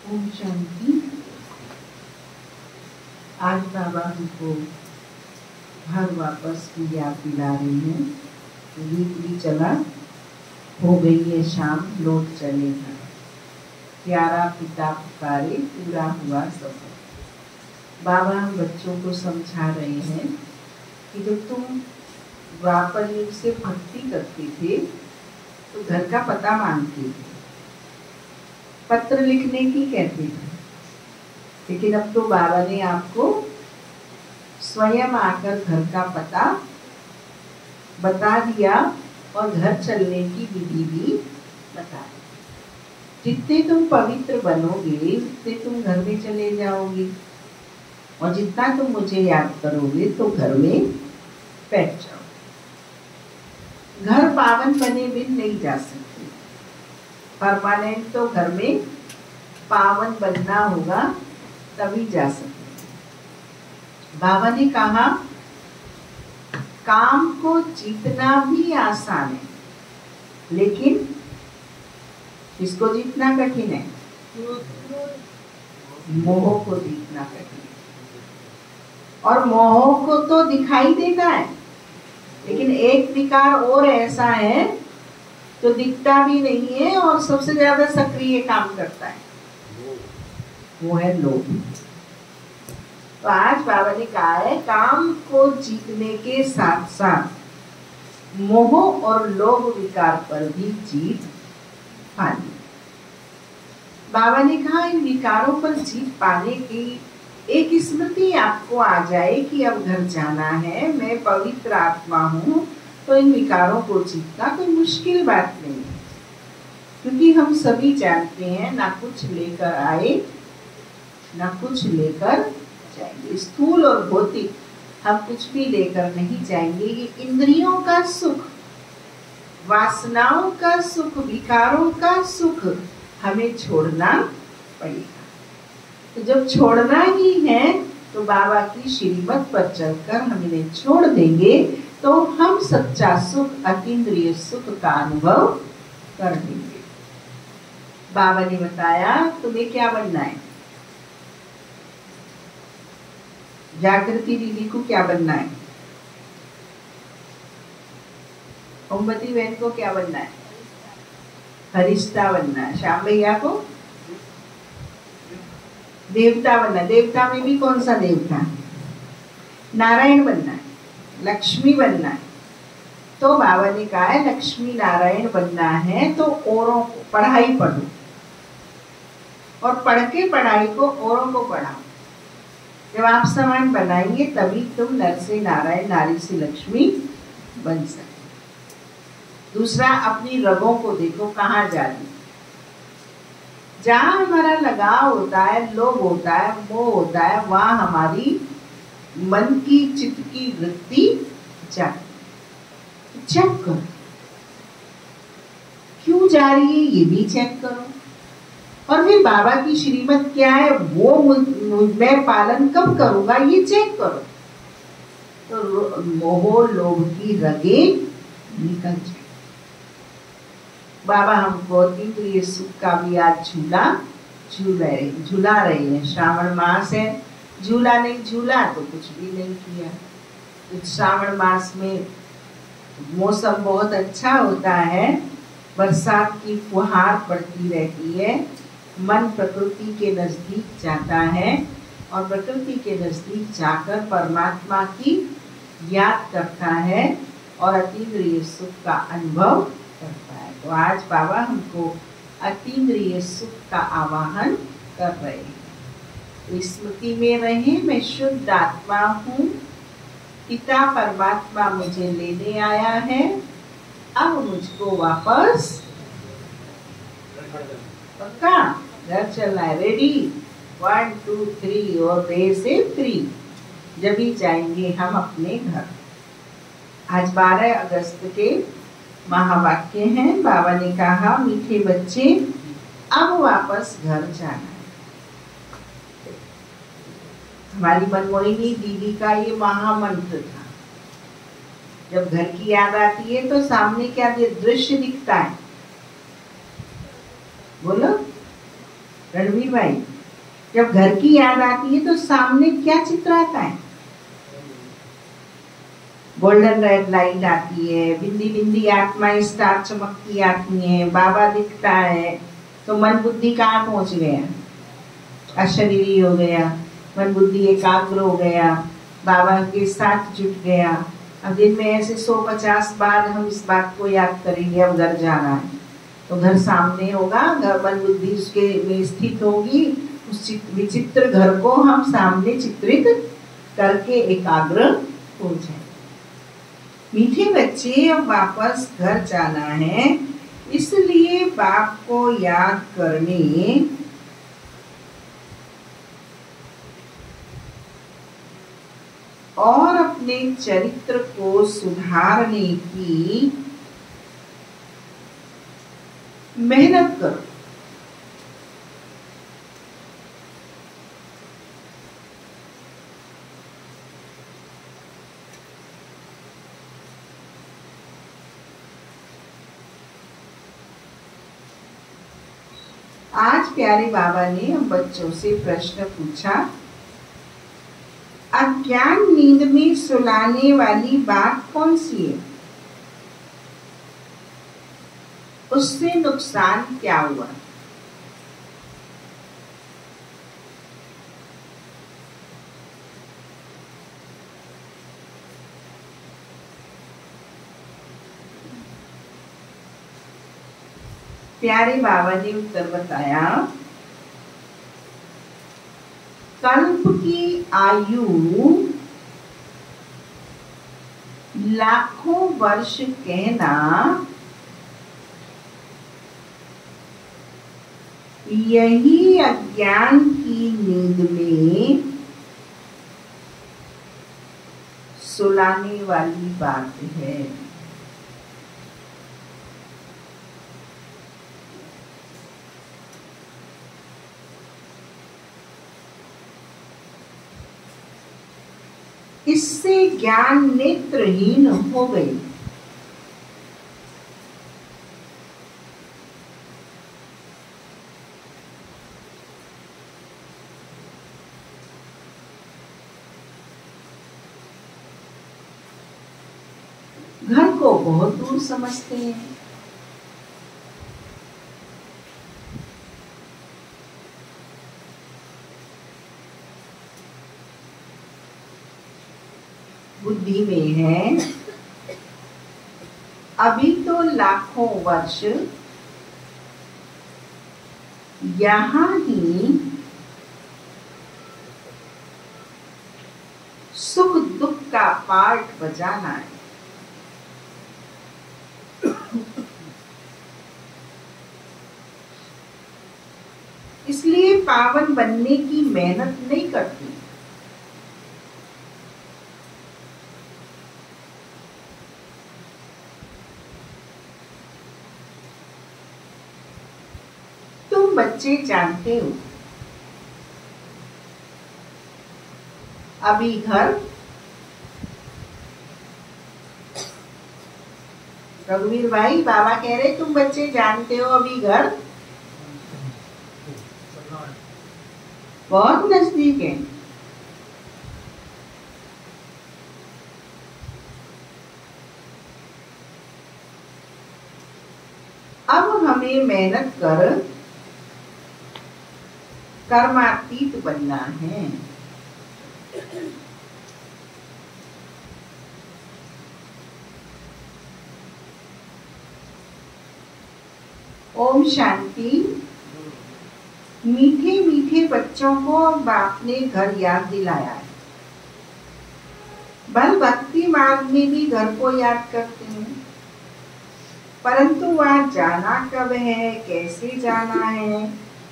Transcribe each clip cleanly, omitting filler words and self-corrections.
ओम शांति। आज बाबा हमको घर वापस की याद दिला रही हैं। गीत भी चला, हो गई है शाम, लौट चले घर, प्यारा पिता पुकारे, पूरा हुआ सफर। बाबा हम बच्चों को समझा रहे हैं कि जब तुम द्वापर युग से भक्ति करते थे तो घर का पता मांगते थे, पत्र लिखने की कहते थे, लेकिन अब तो बाबा ने आपको स्वयं आकर घर का पता बता दिया और घर चलने की विधि भी बता दी। जितने तुम पवित्र बनोगे उतने तुम घर में चले जाओगे, और जितना तुम मुझे याद करोगे तो घर में बैठ जाओ। घर पावन बने बिन नहीं जा सकते, परमानेंट तो घर में पावन बनना होगा तभी जा सकते। बाबा ने कहा काम को जीतना भी आसान है, लेकिन किसको जीतना कठिन है? मोह को जीतना कठिन है। और मोह को तो दिखाई देता है, लेकिन एक विकार और ऐसा है जो दिखता भी नहीं है और सबसे ज्यादा सक्रिय काम करता है, वो है लोभ। तो आज बाबा ने कहा है काम को जीतने के साथ साथ मोह और लोभ विकार पर भी जीत पानी। बाबा ने कहा इन विकारों पर जीत पाने की एक स्मृति आपको आ जाए कि अब घर जाना है, मैं पवित्र आत्मा हूँ, तो इन विकारों को जीतना कोई मुश्किल बात नहीं है। क्योंकि हम सभी जानते हैं ना कुछ लेकर आए ना कुछ लेकर जाएंगे। स्थूल और भौतिक हम कुछ भी लेकर नहीं जाएंगे। ये इंद्रियों का सुख, वासनाओं का सुख, विकारों का सुख हमें छोड़ना पड़ेगा। तो जब छोड़ना ही है तो बाबा की श्रीमत पर चलकर हम इन्हें छोड़ देंगे तो हम सच्चा सुख, अतीन्द्रिय सुख का अनुभव कर लेंगे। बाबा ने बताया तुम्हें क्या बनना है? जागृति दीदी को क्या बनना है? ओमवती बहन को क्या बनना है? फरिश्ता बनना है। श्याम भैया को देवता बनना है। देवता में भी कौन सा देवता? नारायण बनना है, लक्ष्मी बनना है। तो बाबा ने कहा है लक्ष्मी नारायण बनना है तो औरों को पढ़ाई पढ़ो, और पढ़ के पढ़ाई को औरों को पढ़ाओ। जब आप समान बनाएंगे तभी तुम नर से नारायण, नारी से लक्ष्मी बन सकते। दूसरा, अपनी रगों को देखो कहाँ जा रही। जहाँ हमारा लगाव होता है, लोभ होता है, मोह होता है, वहाँ हमारी मन की, चित्त की वृत्ति जाती। चेक करो क्यों जा रही है, ये भी चेक करो। और फिर बाबा की श्रीमत क्या है वो मैं पालन कब करूंगा, ये चेक करो। तो मोह लोभ की रगें निकल जाए। बाबा हमको अतीन्द्रिय सुख का भी आज झूला रहे हैं। श्रावण मास है, झूला नहीं झूला तो कुछ भी नहीं किया। तो श्रावण मास में मौसम बहुत अच्छा होता है, बरसात की फुहार पड़ती रहती है, मन प्रकृति के नजदीक जाता है और प्रकृति के नजदीक जाकर परमात्मा की याद करता है और अतीन्द्रिय सुख का अनुभव करता है। तो आज बाबा हमको अतीन्द्रिय सुख का आवाहन कर रहे हैं। तो स्मृति में रहे मैं शुद्ध आत्मा हूँ, पिता परमात्मा मुझे लेने आया है, अब मुझको वापस पक्का घर चलना है। रेडी 1 2 3 और देर से 3 जब ही जाएंगे हम अपने घर। आज 12 अगस्त के महावाक्य हैं। बाबा ने कहा मीठे बच्चे अब वापस घर जाना है। हमारी मनमोहिनी दीदी का ये महामंत्र था। जब घर की याद आती है तो सामने क्या दृश्य दिखता है? बोलो रणवीर भाई, जब घर की याद आती है तो सामने क्या चित्र आता है? गोल्डन रेड लाइट आती है, बिंदी बिंदी आत्माएं स्टार चमकती आती हैं, बाबा दिखता है, तो मन बुद्धि कहाँ पहुंच गया? अशरीरी हो गया, मन बुद्धि एकाग्र हो गया, बाबा के साथ जुट गया। अब दिन में ऐसे 150 बार हम इस बात को याद करेंगे, अब घर जाना है तो घर सामने होगा, घर मन बुद्धि उसके में स्थित होगी, उस विचित्र घर को हम सामने चित्रित करके एकाग्र हो जाए। मीठे बच्चे, अब वापस घर जाना है, इसलिए बाप को याद करने और अपने चरित्र को सुधारने की मेहनत करो। आज प्यारे बाबा ने हम बच्चों से प्रश्न पूछा, अज्ञान नींद में सुलाने वाली बात कौन सी है? उससे नुकसान क्या हुआ? प्यारे बाबा ने उत्तर बताया, कल्प की आयु लाखों वर्ष कहना यही अज्ञान की नींद में सुलाने वाली बात है। इससे ज्ञान नेत्रहीन हो गई। घर को बहुत दूर समझते हैं, बुद्धि में है अभी तो लाखों वर्ष यहां ही सुख दुख का पार्ट बजाना है। इसलिए पावन बनने की मेहनत नहीं करती। तुम बच्चे जानते हो, अभी घर, रघुवीर भाई बाबा कह रहे तुम बच्चे जानते हो अभी घर बहुत नजदीक है। अब हमें मेहनत कर कर्मातीत बनना है। ओम शांति। मीठे मीठे बच्चों को बाप ने घर याद दिलाया है। बल भक्ति मार्ग में भी घर को याद करते हैं, परंतु वहां जाना कब है, कैसे जाना है,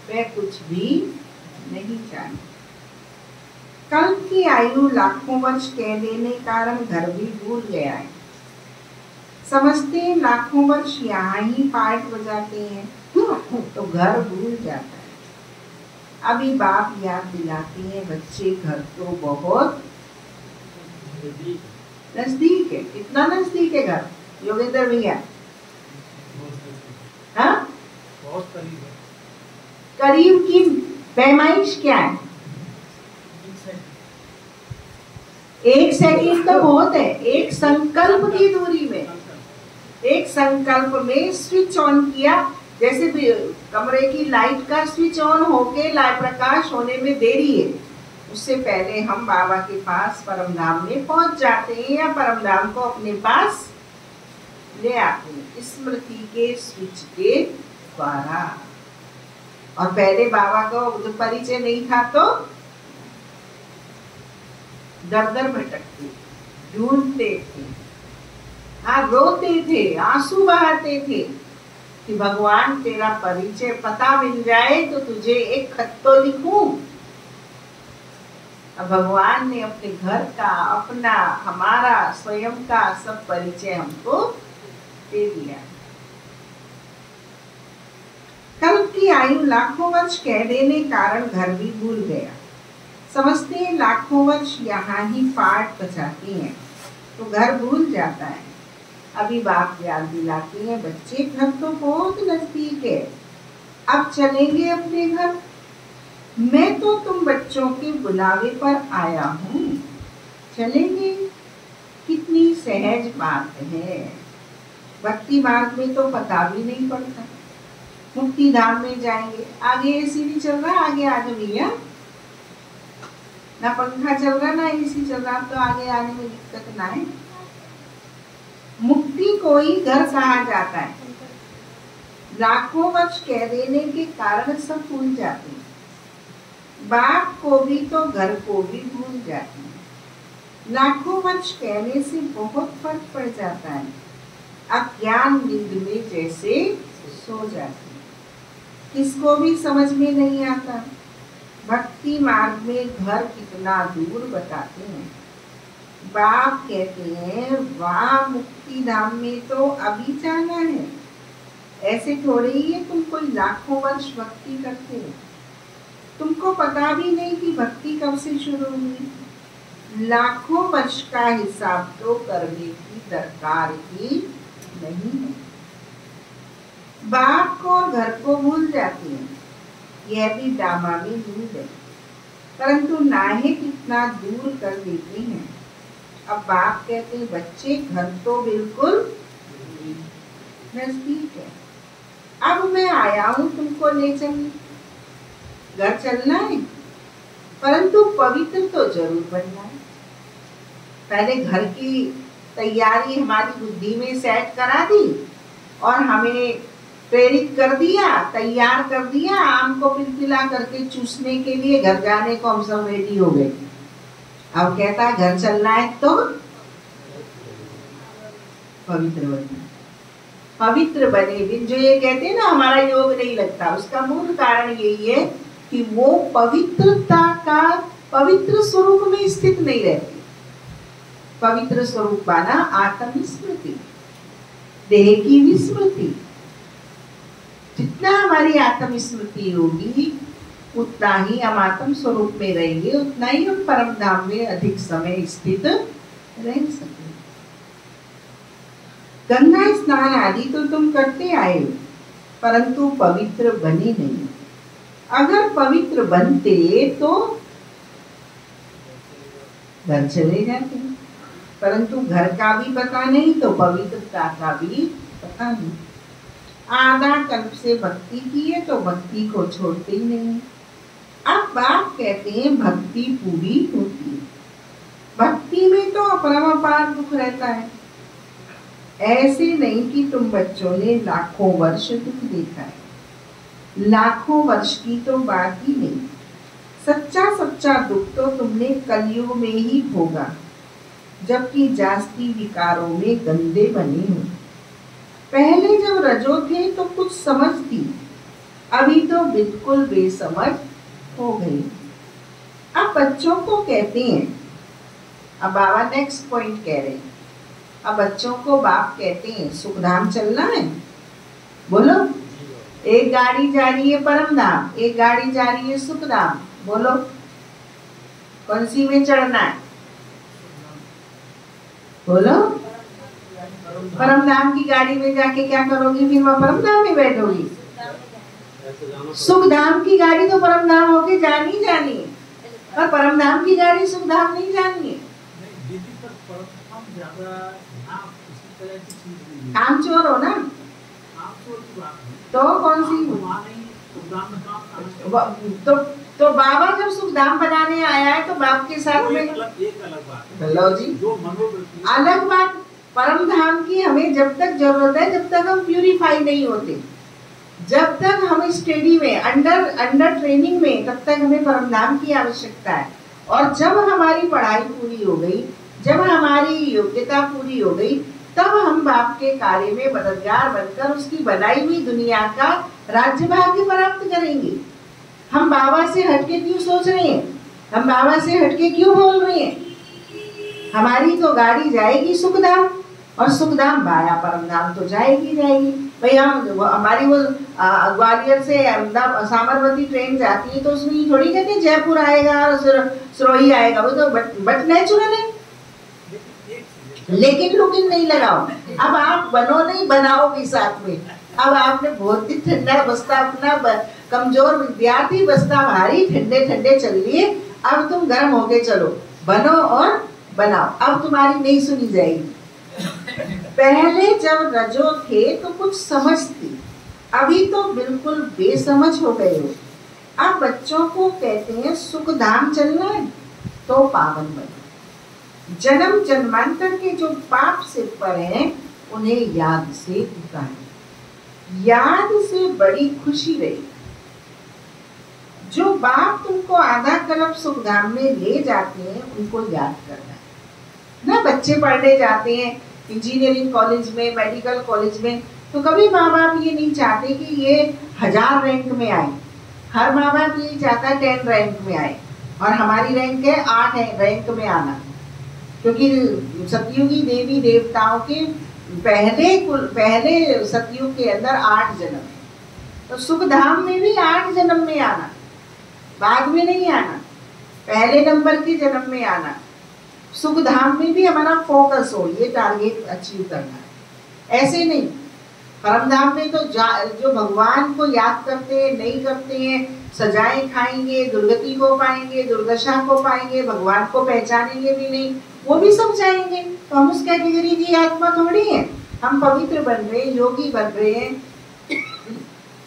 वह कुछ भी नहीं जानते। कल की आयु लाखों वर्ष कह देने कारण घर भी भूल गया है। समझते हैं लाखों वर्ष यहाँ ही पार्ट बजाते हैं तो घर भूल जाता है। अभी बाप याद दिलाते हैं बच्चे घर तो बहुत नजदीक है। कितना नजदीक है घर योगेंद्र भैया? हाँ, बहुत करीब है। करीब की पैमाइश क्या है? 1 सेकंड तो बहुत है। एक संकल्प की दूरी में, एक संकल्प में स्विच ऑन किया, जैसे भी कमरे की लाइट का स्विच ऑन होके लाइट प्रकाश होने में देरी है, उससे पहले हम बाबा के पास परम धाम में पहुंच जाते हैं या परम धाम को अपने पास ले आते हैं स्मृति के स्विच के द्वारा। और पहले बाबा को परिचय नहीं था तो दर दर भटकते, ढूंढते थे, हाँ रोते थे, आंसू बहाते थे कि भगवान तेरा परिचय पता मिल जाए तो तुझे एक खत तो लिखूं। अब भगवान ने अपने घर का, अपना, हमारा स्वयं का सब परिचय हमको दे दिया। कल्प की आयु लाखों वर्ष कह देने कारण घर भी भूल गया। समझते हैं लाखों वर्ष यहाँ ही पाठ बचाते हैं तो घर भूल जाता है। अभी बाप याद दिलाते हैं, बच्चे घर तो बहुत नजदीक है, अब चलेंगे अपने घर। मैं तो तुम बच्चों के बुलावे पर आया हूँ, चलेंगे। कितनी सहज बात है। भक्ति मार्ग में तो पता भी नहीं पड़ता। मुक्ति धाम में जाएंगे, आगे एसी नहीं चल रहा, आगे आ जाओ भैया, ना पंखा चल रहा ना एसी चल रहा, तो आगे आने में दिक्कत ना है। मुक्ति को ही घर कहा जाता है। लाखों वर्ष कह देने के कारण सब भूल जाते हैं। बाप को भी तो घर को भी भूल जाते हैं। लाखों वर्ष कहने से बहुत फर्क पड़ जाता है। अज्ञान नींद में जैसे सो जाते हैं, किसको भी समझ में नहीं आता। भक्ति मार्ग में घर कितना दूर बताते हैं। बाप कहते हैं वाह मुक्ति धाम में तो अभी जाना है। ऐसे थोड़े ही है तुम कोई लाखों वर्ष भक्ति करते हो, तुमको पता भी नहीं कि भक्ति कब से शुरू हुई। लाखों वर्ष का हिसाब तो करने की दरकार ही नहीं है। बाप को और घर को भूल जाते हैं, यह भी डामा में नींद है, परंतु नाहे कितना दूर कर देते हैं। अब बाप कहते हैं बच्चे घर तो बिल्कुल नजदीक है, अब मैं आया हूं तुमको ले चलने। घर चलना है परंतु पवित्र तो जरूर बनना है। पहले घर की तैयारी हमारी बुद्धि में सेट करा दी और हमें प्रेरित कर दिया, तैयार कर दिया, आम को पिलपिला करके चूसने के लिए घर जाने को हम सब रेडी हो गए। अब कहता है घर चलना है तो पवित्र बनना। पवित्र बने बिन, जो ये कहते हैं ना हमारा योग नहीं लगता, उसका मूल कारण यही है कि वो पवित्रता का पवित्र स्वरूप में स्थित नहीं रहती। पवित्र स्वरूप माना आत्म स्मृति, देह की विस्मृति। जितना हमारी आत्म स्मृति होगी उतना ही हम आत्म स्वरूप में रहेंगे, उतना ही हम परम धाम में अधिक समय स्थित रह सकेंगे। गंगा स्नान आदि तो तुम करते आए हो, परंतु पवित्र बने नहीं। अगर पवित्र बनते तो घर चले जाते, परंतु घर का भी पता नहीं तो पवित्रता का भी पता नहीं। आधा कल्प से भक्ति की है तो भक्ति को छोड़ते ही नहीं। अब बाप कहते हैं भक्ति पूरी होती है। भक्ति में तो अपरंपार दुख रहता है। ऐसे नहीं कि तुम बच्चों ने लाखों वर्ष दुख देखा है, लाखों वर्ष की तो बात ही नहीं। सच्चा सच्चा दुख तो तुमने कलयुग में ही भोगा, जबकि जास्ती विकारों में गंदे बने हो। पहले जब रजो थे तो कुछ समझ थी, अभी तो बिल्कुल बेसमझ हो गई। अब बच्चों को कहते हैं, अब बाबा नेक्स्ट पॉइंट कह रहे हैं, अब बच्चों को बाप कहते हैं सुखधाम चलना है। बोलो, एक गाड़ी जा रही है परम धाम, एक गाड़ी जा रही है सुखधाम। बोलो कौन सी में चढ़ना है? बोलो। परम धाम की गाड़ी में जाके क्या करोगी? फिर वह परम धाम में बैठोगी। सुख धाम की गाड़ी तो परम धाम होके जानी जानी है, और परम धाम की गाड़ी सुख धाम नहीं जानी है। काम चोर हो ना, तो कौन सी तो बाबा जब सुखधाम बनाने आया है तो बाप के साथ में एक अलग बात, लो जी अलग बात। परम धाम की हमें जब तक जरूरत है, जब तक हम प्यूरिफाई नहीं होते, जब तक हम स्टडी में अंडर ट्रेनिंग में, तब तक हमें परम धाम की आवश्यकता है। और जब हमारी पढ़ाई पूरी हो गई, जब हमारी योग्यता पूरी हो गई, तब हम बाप के कार्य में मददगार बनकर उसकी बनाई हुई दुनिया का राज्य भाग्य प्राप्त करेंगे। हम बाबा से हटके क्यों सोच रहे हैं, हम बाबा से हटके क्यों बोल रहे हैं? हमारी तो गाड़ी जाएगी सुखधाम, और सुखधाम वाया परम धाम तो जाएगी जाएगी। भाई हम हमारी वो ग्वालियर से अहमदाबाद साबरमती ट्रेन जाती है, तो उसमें ये थोड़ी कहते जयपुर आएगा और सिरोही आएगा, वो तो बट नेचुरल है। लेकिन लुकिन नहीं लगाओ, अब आप बनो नहीं, बनाओ भी साथ में। अब आपने बहुत ही ठंडा बस्ता, अपना कमजोर विद्यार्थी बस्ता भारी ठंडे ठंडे चल लिए, अब तुम गर्म होके चलो, बनो और बनाओ। अब तुम्हारी नहीं सुनी जाएगी। पहले जब रजो थे तो कुछ समझ थी, अभी तो बिल्कुल बेसमझ हो गए हो। अब बच्चों को कहते हैं सुख धाम चलना है तो पावन बनो। जन्म जन्मांतर के जो पाप से पर हैं उन्हें याद से उतारें। याद से बड़ी खुशी रही। जो बाप तुमको आधा कल्प सुख धाम में ले जाते हैं उनको याद करना है ना। बच्चे पढ़ने जाते हैं इंजीनियरिंग कॉलेज में, मेडिकल कॉलेज में, तो कभी माँ बाप ये नहीं चाहते कि ये 1000 रैंक में आए। हर माँ बाप यही चाहता है 10 रैंक में आए, और हमारी रैंक है 8 रैंक में आना, क्योंकि सतयुगी देवी देवताओं के पहले सतयुग के अंदर 8 जन्म है, तो सुख धाम में भी 8 जन्म में आना, बाद में नहीं आना, पहले नंबर के जन्म में आना। सुख धाम में भी हमारा फोकस हो, ये टारगेट अचीव करना है। ऐसे नहीं, परम धाम में तो जो भगवान को याद करते हैं नहीं करते हैं, सजाएं खाएंगे, दुर्गति को पाएंगे, दुर्दशा को पाएंगे, भगवान को पहचानेंगे भी नहीं, वो भी सब जाएंगे। तो हम उस कैटेगरी की आत्मा थोड़ी है। हम पवित्र बन रहे हैं, योगी बन रहे हैं,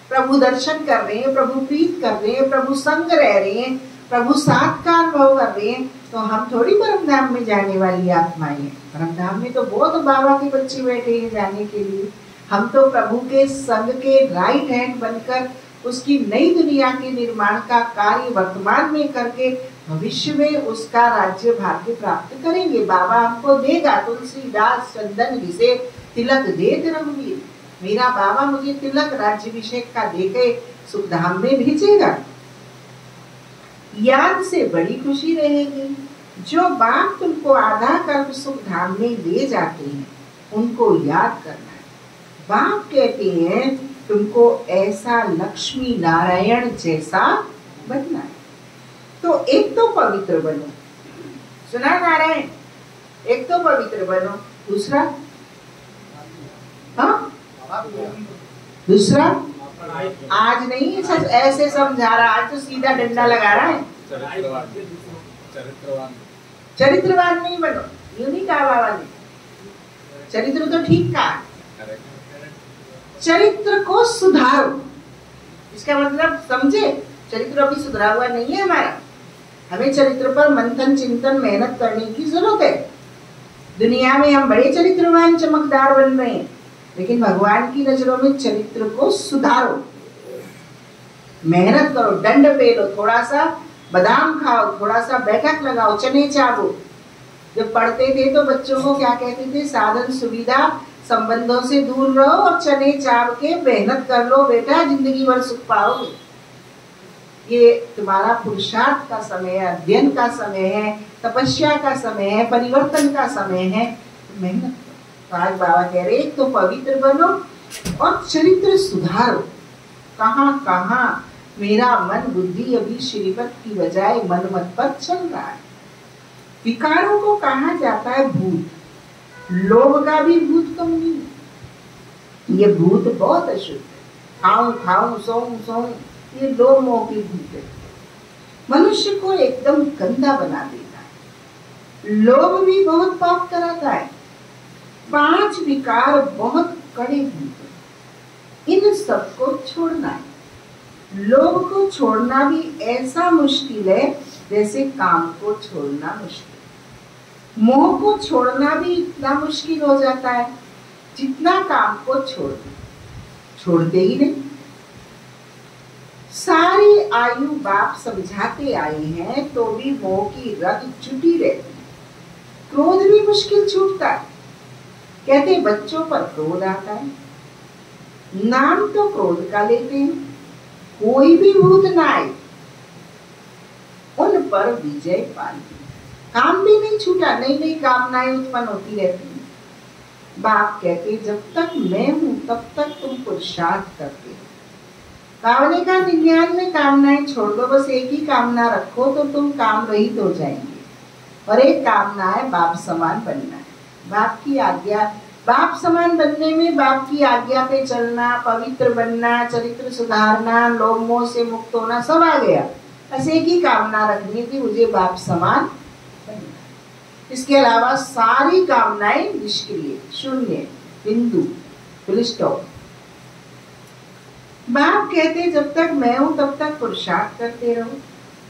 प्रभु दर्शन कर रहे हैं, प्रभु प्रीत कर रहे हैं, प्रभु संग रह रहे हैं, प्रभु साथ का अनुभव कर रहे हैं, तो हम थोड़ी परम धाम में जाने वाली आत्माएं हैं। परम धाम में तो बहुत बाबा के बच्चे बैठे हैं जाने के लिए। हम तो प्रभु के संग के राइट हैंड बनकर उसकी नई दुनिया के निर्माण का कार्य वर्तमान में करके भविष्य में उसका राज्य भाग्य प्राप्त करेंगे। बाबा हमको देगा तुलसीदास चंदन विषे तिलक देत रघुवीर। मेरा बाबा मुझे तिलक राज्याभिषेक का देके सुख धाम में भेजेगा। याद से बड़ी खुशी रहेगी। जो बाप तुमको आधा कल्प सुख धाम में ले जाते हैं उनको याद करना है। बाप कहते हैं तुमको ऐसा लक्ष्मी नारायण जैसा बनना है। तो एक तो पवित्र बनो, सुना नारायण, एक तो पवित्र बनो, दूसरा दूसरा आज नहीं ऐसे समझा रहा, आज तो सीधा डंडा लगा रहा है। चरित्रवान नहीं बनो, यूं नहीं कहा बाबा ने, चरित्र तो ठीक कहा, चरित्र को सुधारो। इसका मतलब समझे, चरित्र अभी सुधरा हुआ नहीं है हमारा, हमें चरित्र पर मंथन चिंतन मेहनत करने की जरूरत है। दुनिया में हम बड़े चरित्रवान चमकदार बन रहे हैं, लेकिन भगवान की नजरों में चरित्र को सुधारो, मेहनत करो, दंड पेलो, थोड़ा सा बादाम खाओ, थोड़ा सा बैठक लगाओ, चने चावो। जब पढ़ते थे तो बच्चों को क्या कहते थे, साधन सुविधा संबंधों से दूर रहो और चने चाव के मेहनत कर लो बेटा, जिंदगी भर सुख पाओगे। ये तुम्हारा पुरुषार्थ का समय है, अध्ययन का समय है, तपस्या का समय है, परिवर्तन का समय है, मेहनत। तो आज बाबा कह रहे एक तो पवित्र बनो और चरित्र सुधारो। कहाँ कहाँ मेरा मन बुद्धि अभी श्रीमत की बजाय मनमत पर चल रहा है। विकारों को कहा जाता है भूत, लोभ का भी भूत कम नहीं, ये भूत बहुत अशुद्ध है। खाऊं खाऊं, सोऊं सोऊं, ये दो मोह की भूत है। मनुष्य को एकदम गंदा बना देता है। लोभ भी बहुत पाप कराता है। 5 विकार बहुत कड़े भूत है, इन सबको छोड़ना है। लोभ को छोड़ना भी ऐसा मुश्किल है जैसे काम को छोड़ना मुश्किल। मोह को छोड़ना भी इतना मुश्किल हो जाता है जितना काम को छोड़ते ही नहीं। सारी आयु बाप समझाते आए हैं तो भी मोह की रग छुटी रहती है। क्रोध भी मुश्किल छूटता है। कहते बच्चों पर क्रोध आता है, नाम तो क्रोध का लेते हैं, कोई भी भूत ना आए उन पर विजय पाली। काम भी नहीं छूटा, नई नई कामनाएं उत्पन्न होती रहती हैं। बाप कहते जब तक मैं हूं तब तक तुम पुरुषार्थ करते हो। कामने का 99 कामनाएं छोड़ दो, बस एक ही कामना रखो तो तुम काम रहित हो जाएंगे। और एक कामना है बाप समान बनना है। बाप की आज्ञा, बाप समान बनने में बाप की आज्ञा पे चलना, पवित्र बनना, चरित्र सुधारना, लोभ मोह से मुक्त होना, सब आ गया। बस एक ही कामना रखनी थी, मुझे बाप समान बनना। इसके अलावा सारी कामनाएं निष्क्रिय, शून्य, बिंदु, फुल स्टॉप। बाप कहते जब तक मैं हूं तब तक पुरुषार्थ करते रहो।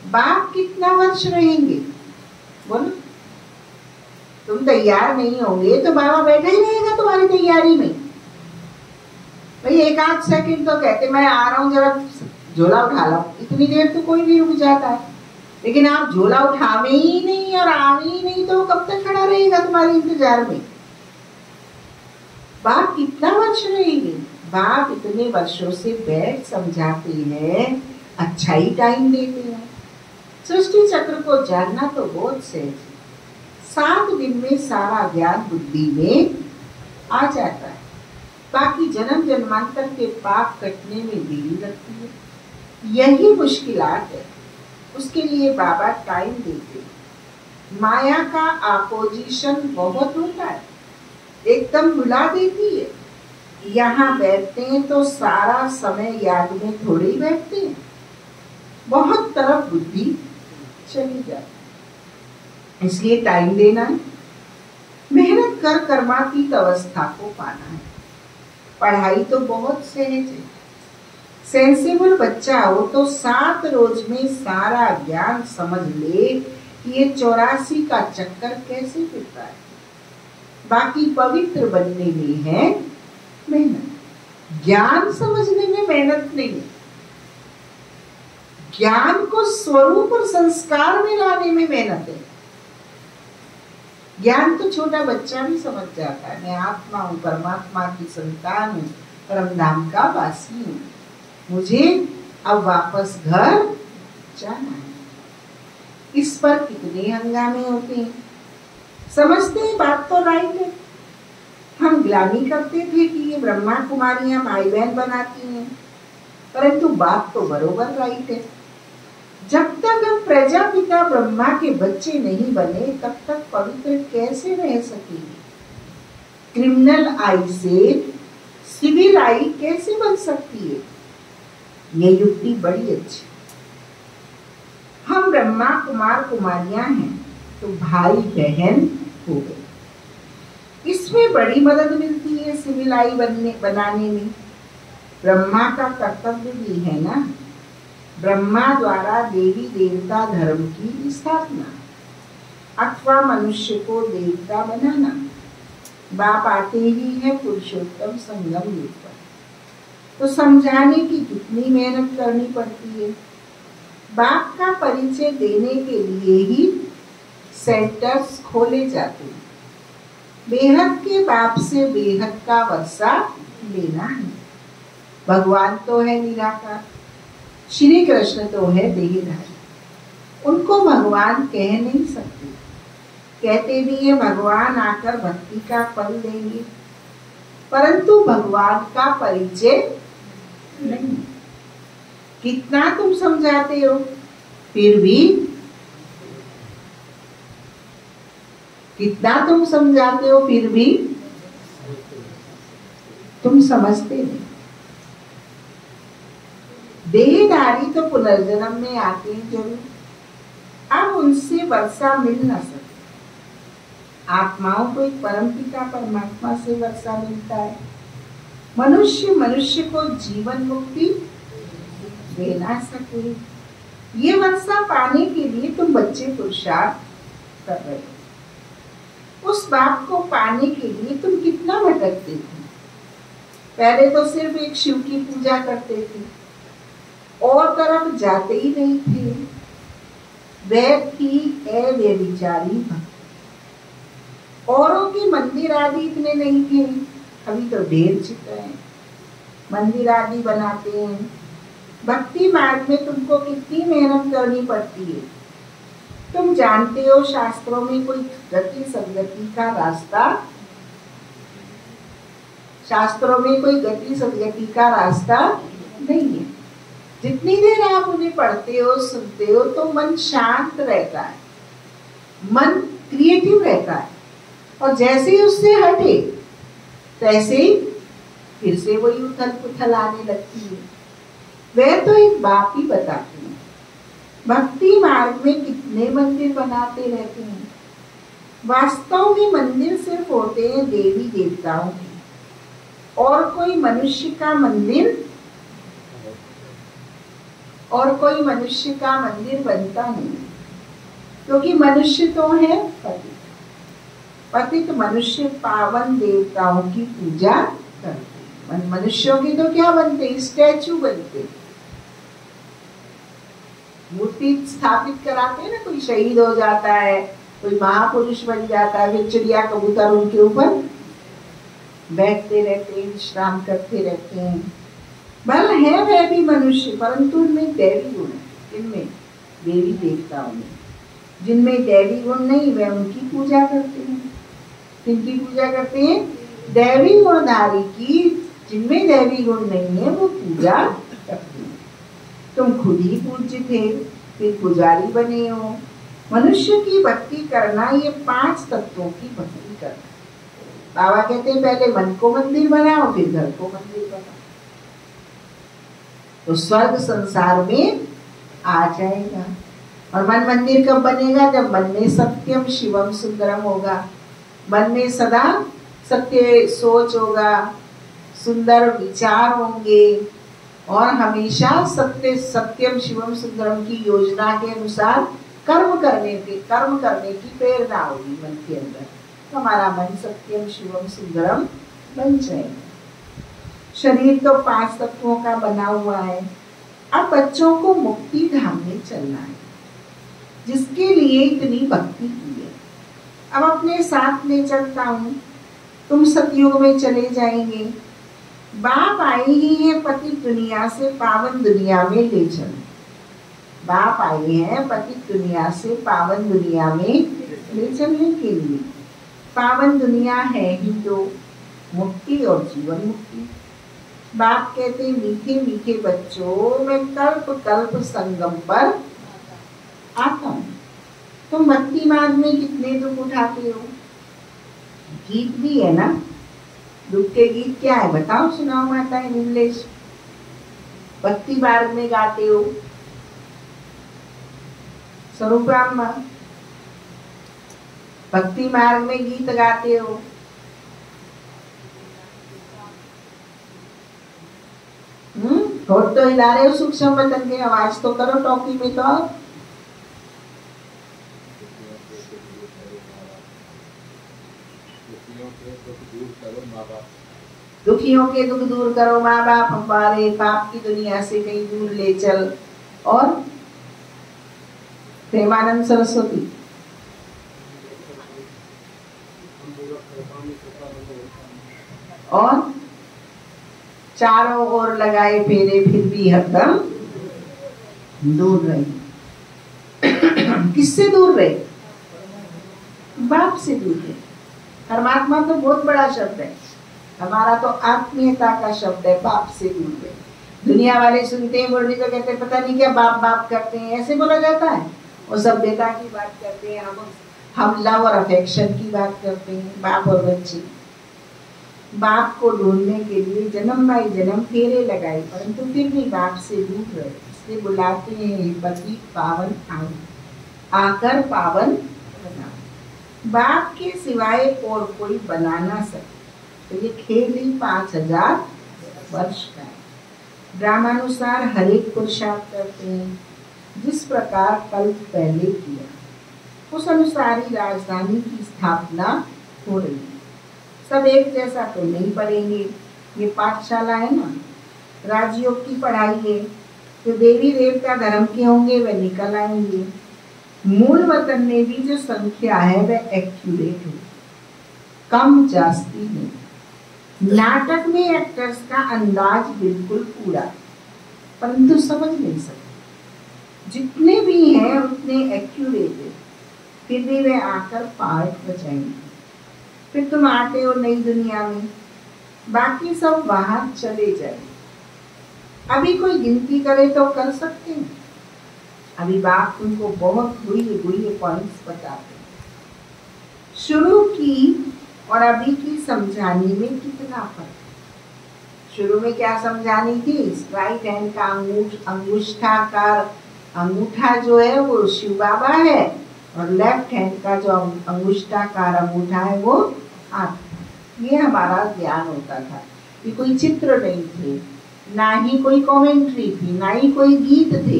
बाप कितना वर्ष रहेंगे बोलो? तुम तैयार नहीं होंगे तो बाबा बैठा ही रहेगा तुम्हारी तैयारी में। भाई एक आध सेकंड तो कहते मैं आ रहा हूं, जरा झोला उठा लो, इतनी देर तो कोई भी रुक जाता है। लेकिन आप झोला उठावे ही नहीं और आवे ही नहीं तो कब तक खड़ा रहेगा तुम्हारे इंतजार में? बाप कितना वर्ष रहेंगे? बाप इतने वर्षों से बैठ समझाते हैं, अच्छा ही टाइम देते हैं। सृष्टि चक्र को जानना तो बहुत सहज है। 7 दिन में सारा ज्ञान बुद्धि में आ जाता है। बाकी जन्म जन्मांतर के पाप कटने में देरी लगती है, यही मुश्किलात है। उसके लिए बाबा टाइम देते हैं। माया का अपोजिशन बहुत होता है, एकदम भुला देती है। यहाँ बैठते हैं तो सारा समय याद में थोड़े ही बैठते हैं, बहुत तरफ बुद्धि चली जाती है। इसलिए टाइम देना है, मेहनत कर कर्मातीत अवस्था को पाना है। पढ़ाई तो बहुत सहज है। सेंसिबल बच्चा हो तो 7 रोज में सारा ज्ञान समझ ले कि ये 84 का चक्कर कैसे फिरता है। बाकी पवित्र बनने में है मेहनत, ज्ञान समझने में मेहनत नहीं। ज्ञान को स्वरूप और संस्कार में लाने में मेहनत है। ज्ञान तो छोटा बच्चा भी समझ जाता है, मैं आत्मा हूँ, परमात्मा की संतान हूँ, परमधाम का वासी हूँ, मुझे अब वापस घर जाना है। इस पर कितने हंगामे होते हैं। समझते हैं बात तो राइट है। हम ग्लानि करते थे कि ये ब्रह्मा कुमारियां भाई बहन बनाती हैं, परंतु बात तो बरोबर राइट है। जब तक हम प्रजापिता ब्रह्मा के बच्चे नहीं बने तब तक पवित्र कैसे रह सकेंगे? क्रिमिनल आई से सिविल आई कैसे बन सकती है? ये युक्ति बड़ी अच्छी। हम ब्रह्मा कुमार कुमारियां हैं तो भाई बहन हो गए। इसमें बड़ी मदद मिलती है सिविल आई बनाने में। ब्रह्मा का कर्तव्य भी है ना, ब्रह्मा द्वारा देवी देवता धर्म की स्थापना अथवा मनुष्य को देवता बनाना। बाप आते ही है पुरुषोत्तम संगम युग पर, तो समझाने की कितनी मेहनत करनी पड़ती है। बाप का परिचय देने के लिए ही सेंटर्स खोले जाते हैं। बेहद के बाप से बेहद का वर्षा लेना है। भगवान तो है निराकार, श्री कृष्ण तो है देहधारी, उनको भगवान कह नहीं सकते। कहते भी ये भगवान आकर भक्ति का फल देंगे, परंतु भगवान का परिचय नहीं। कितना तुम समझाते हो फिर भी, कितना तुम समझाते हो फिर भी तुम समझते नहीं। शरीरधारी तो पुनर्जन्म में आते हैं जरूर, अब उनसे वर्षा मिल न सके। आत्माओं को एक परमपिता परमात्मा से वर्षा मिलता है। मनुष्य को जीवन मुक्ति दे ना सके। ये वर्षा पाने के लिए तुम बच्चे पुरुषार्थ कर रहे हो। उस बात को पाने के लिए तुम कितना भटकते थे। पहले तो सिर्फ एक शिव की पूजा करते थे, और तरफ जाते ही नहीं थे। वह थी व्यभिचारी भक्ति। औरों के मंदिर आदि इतने नहीं थे, अभी तो ढेर चित्र हैं, मंदिर आदि बनाते हैं। भक्ति मार्ग में तुमको कितनी मेहनत करनी पड़ती है। तुम जानते हो शास्त्रों में कोई गति सदगति का रास्ता, शास्त्रों में कोई गति सदगति का रास्ता नहीं है। जितनी देर आप उन्हें पढ़ते हो सुनते हो तो मन शांत रहता है, मन क्रिएटिव रहता है, और जैसे ही उससे हटे तैसे ही फिर से वही उथल पुथल आने लगती है। वह तो एक बाप ही बताते हैं। भक्ति मार्ग में कितने मंदिर बनाते रहते हैं। वास्तव में मंदिर सिर्फ होते हैं देवी देवताओं के, और कोई मनुष्य का मंदिर बनता नहीं, क्योंकि मनुष्य तो है पतित मनुष्य पावन देवताओं की पूजा करते। मनुष्यों के तो क्या बनते, स्टैचू बनते, मूर्ति स्थापित कराते हैं ना। कोई शहीद हो जाता है, कोई महापुरुष बन जाता है, फिर चिड़िया कबूतर उनके ऊपर बैठते रहते हैं, विश्राम करते रहते हैं। बल है वह भी मनुष्य, परंतु उनमें दैवी गुण है। इनमें देवी देवताओं में जिनमें दैवी गुण नहीं, वह उनकी पूजा करते हैं। किनकी पूजा करते हैं? दैवी गुणधारी की। जिनमें दैवी गुण नहीं है वो पूजा करते हैं। तुम खुद ही पूज्य थे, फिर पुजारी बने हो। मनुष्य की भक्ति करना ये 5 तत्वों की भक्ति करना। बाबा कहते हैं पहले मन को मंदिर बनाओ, फिर घर को मंदिर बनाओ, तो स्वर्ग संसार में आ जाएगा। और मन मंदिर कब बनेगा? जब मन में सत्यम शिवम सुंदरम होगा, मन में सदा सत्य सोच होगा, सुंदर विचार होंगे, और हमेशा सत्यम शिवम सुंदरम की योजना के अनुसार कर्म करने की प्रेरणा होगी मन के अंदर। तो हमारा मन सत्यम शिवम सुंदरम बन जाएगा। शरीर तो 5 तत्वों का बना हुआ है। अब बच्चों को मुक्ति धाम में चलना है, जिसके लिए इतनी भक्ति की है। अब अपने साथ ले चलता हूँ, तुम सतयुग में चले जाएंगे। बाप आए ही हैं पति दुनिया से पावन दुनिया में ले चलो। बाप आए हैं पति दुनिया से पावन दुनिया में ले चलने के लिए। पावन दुनिया है ही तो मुक्ति और जीवन मुक्ति। बाप कहते मीठे मीठे बच्चों, मैं कल्प कल्प संगम पर आता हूँ। तुम भक्ति मार्ग में कितने दुख उठाते हो। गीत भी है ना, दुख के गीत क्या है बताओ, सुनाओ माता है नीलेश। भक्ति मार्ग में गाते हो स्वरूपाम्मा, भक्ति मार्ग में गीत गाते हो। होठ तो हिला रहे हो सूक्ष्म बदन के, आवाज तो करो टॉकी में। तो दुखियों के दुख दूर करो माँ बाप हमारे, पाप की दुनिया से कहीं दूर ले चल। और प्रेमानंद सरस्वती, और चारों ओर लगाए फेरे फिर भी हरदम दूर रहे। किससे दूर रहे? बाप से दूर रहे। परमात्मा तो बहुत बड़ा शब्द है, हमारा तो आत्मीयता का शब्द है। बाप से दूर रहे। दुनिया वाले सुनते हैं मुरली तो कहते हैं पता नहीं क्या बाप बाप करते हैं, ऐसे बोला जाता है। वो सभ्यता की बात करते हैं, हम लव और अफेक्शन की बात करते हैं। बाप और बच्चे, बाप को ढूंढने के लिए जन्म बाई जन्म फेरे लगाए, परंतु फिर भी बाप से दूर रहे। इसलिए बुलाते हैं पति पावन आओ, आकर पावन बनाओ। बाप के सिवाय और कोई बना ना सके। तो ये खेल ही 5000 वर्ष का है। ड्रामानुसार हर एक पुरुषार्थ करते हैं, जिस प्रकार कल्प पहले किया उस अनुसार ही राजधानी की स्थापना हो रही है। सब एक जैसा तो नहीं पढ़ेंगे, ये पाठशाला है ना, राजयोग की पढ़ाई है। जो देवी देवता धर्म के होंगे वे निकल आएंगे। मूल वतन में भी जो संख्या है वह एक्यूरेट हो, कम जास्ती नहीं। नाटक में एक्टर्स का अंदाज बिल्कुल पूरा, परंतु समझ नहीं सकते। जितने भी हैं उतने एक्यूरेट है, फिर भी वे आकर पार्ट बचाएंगे। फिर तुम आते हो नई दुनिया में, बाकी सब वहां चले जाए। अभी कोई गिनती करे तो कर सकते हैं। अभी बाप तुमको बहुत हुई पॉइंट्स बताते हैं। शुरू की और अभी की समझाने में कितना फर्क। शुरू में क्या समझानी थी? राइट हैंड का अंगूठाकार अंगूठा जो है वो शिव बाबा है, और लेफ्ट हैंड का जो अंगूठाकार अंगूठा है वो आप। ये हमारा ज्ञान होता था। ये कोई चित्र नहीं थे, ना ही कोई कमेंट्री थी, ना ही कोई गीत थे।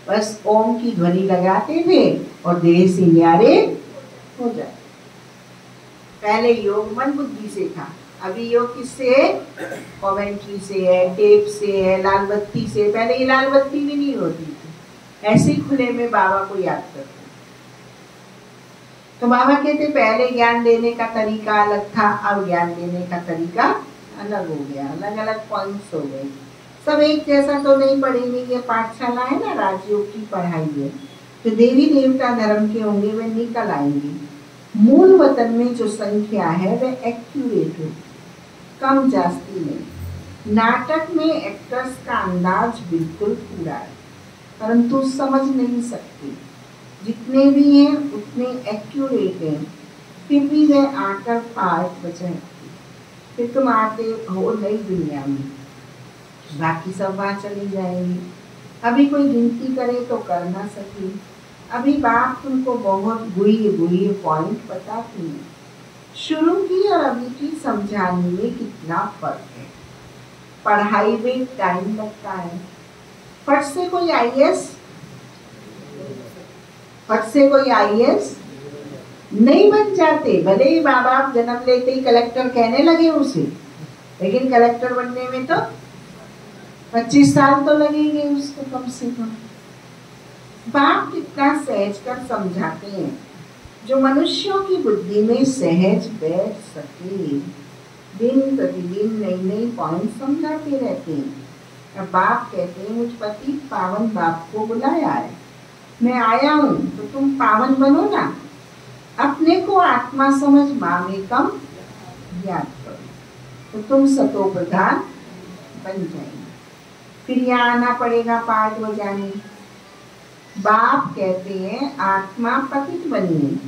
बस ओम की ध्वनि लगाते थे और देह से न्यारे हो जाते। पहले योग मन बुद्धि से था, अभी योग किससे है? कमेंट्री से है, टेप से है, लाल बत्ती से। पहले ये लाल बत्ती भी नहीं होती थी, ऐसे खुले में बाबा को याद करते। तो बाबा कहते पहले ज्ञान देने का तरीका अलग था, अब ज्ञान देने का तरीका अलग हो गया, अलग अलग पॉइंट्स हो गए। सब एक जैसा तो नहीं पढ़ेंगे। ये पाठशाला है ना, राजयोग की पढ़ाई है। तो देवी देवता धर्म के होंगे वे निकल आएंगे। मूल वतन में जो संख्या है वह एक्यूरेट हो, कम जास्ती नहीं। नाटक में एक्टर्स का अंदाज बिल्कुल पूरा है, परंतु समझ नहीं सकते। जितने भी हैं उतने एक्यूरेट हैं, फिर भी वह आकर पार्ट बचाएंगे। फिर तुम आते हो नई दुनिया में, बाकी सब वहाँ चली जाएंगी। अभी कोई गिनती करे तो कर ना सके। अभी बाप तुमको बहुत बुरी पॉइंट बताती है। शुरू की और अभी की समझाने में कितना फर्क है। पढ़ाई में टाइम लगता है। फट से कोई आईएएस नहीं बन जाते। भले ही माँ बाप जन्म लेते ही कलेक्टर कहने लगे उसे, लेकिन कलेक्टर बनने में तो 25 साल तो लगेंगे उसको कम से कम। बाप कितना सहज कर समझाते हैं, जो मनुष्यों की बुद्धि में सहज बैठ सके। दिन प्रतिदिन नई पॉइंट समझाते रहते हैं। अब बाप कहते हैं मुझ पति पावन बाप को बुलाया है, मैं आया हूँ तो तुम पावन बनो ना। अपने को आत्मा समझ माँ में कम याद करो, तो तुम सतो प्रधान बन जाएंगे। फिर यहाँ आना पड़ेगा पाठ बजाने। बाप कहते हैं आत्मा पतित बनिए,